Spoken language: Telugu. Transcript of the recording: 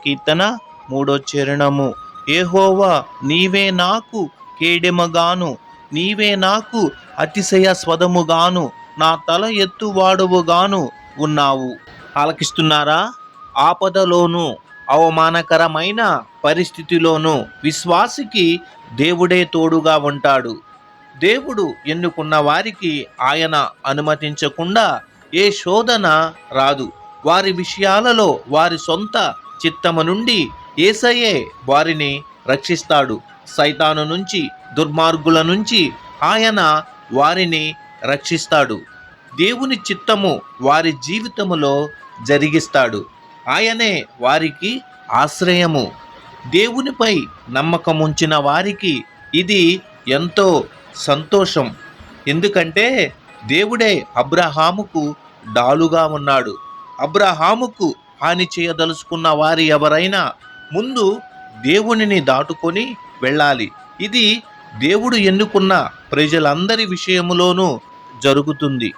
కీర్తన 3 యెహోవా నీవే నాకు కేడెమగాను, నీవే నాకు అతిశయ స్వదముగాను, నా తల ఎత్తువాడువుగాను ఉన్నావు. ఆలకిస్తున్నారా? ఆపదలోను అవమానకరమైన పరిస్థితిలోనూ విశ్వాసికి దేవుడే తోడుగా ఉంటాడు. దేవుడు ఎన్నుకున్న వారికి ఆయన అనుమతించకుండా ఏ శోధన రాదు. వారి విషయాలలో వారి సొంత చిత్తము నుండి యేసయ్యే వారిని రక్షిస్తాడు. సైతాను నుంచి, దుర్మార్గుల నుంచి ఆయన వారిని రక్షిస్తాడు. దేవుని చిత్తము వారి జీవితములో జరిగిస్తాడు. ఆయనే వారికి ఆశ్రయము. దేవునిపై నమ్మకముంచిన వారికి ఇది ఎంతో సంతోషం. ఎందుకంటే దేవుడే అబ్రహాముకు డాలుగా ఉన్నాడు. అబ్రహాముకు హాని చేయదలుచుకున్న వారి ఎవరైనా ముందు దేవునిని దాటుకొని వెళ్ళాలి. ఇది దేవుడు ఎన్నుకున్న ప్రజలందరి విషయములోనూ జరుగుతుంది.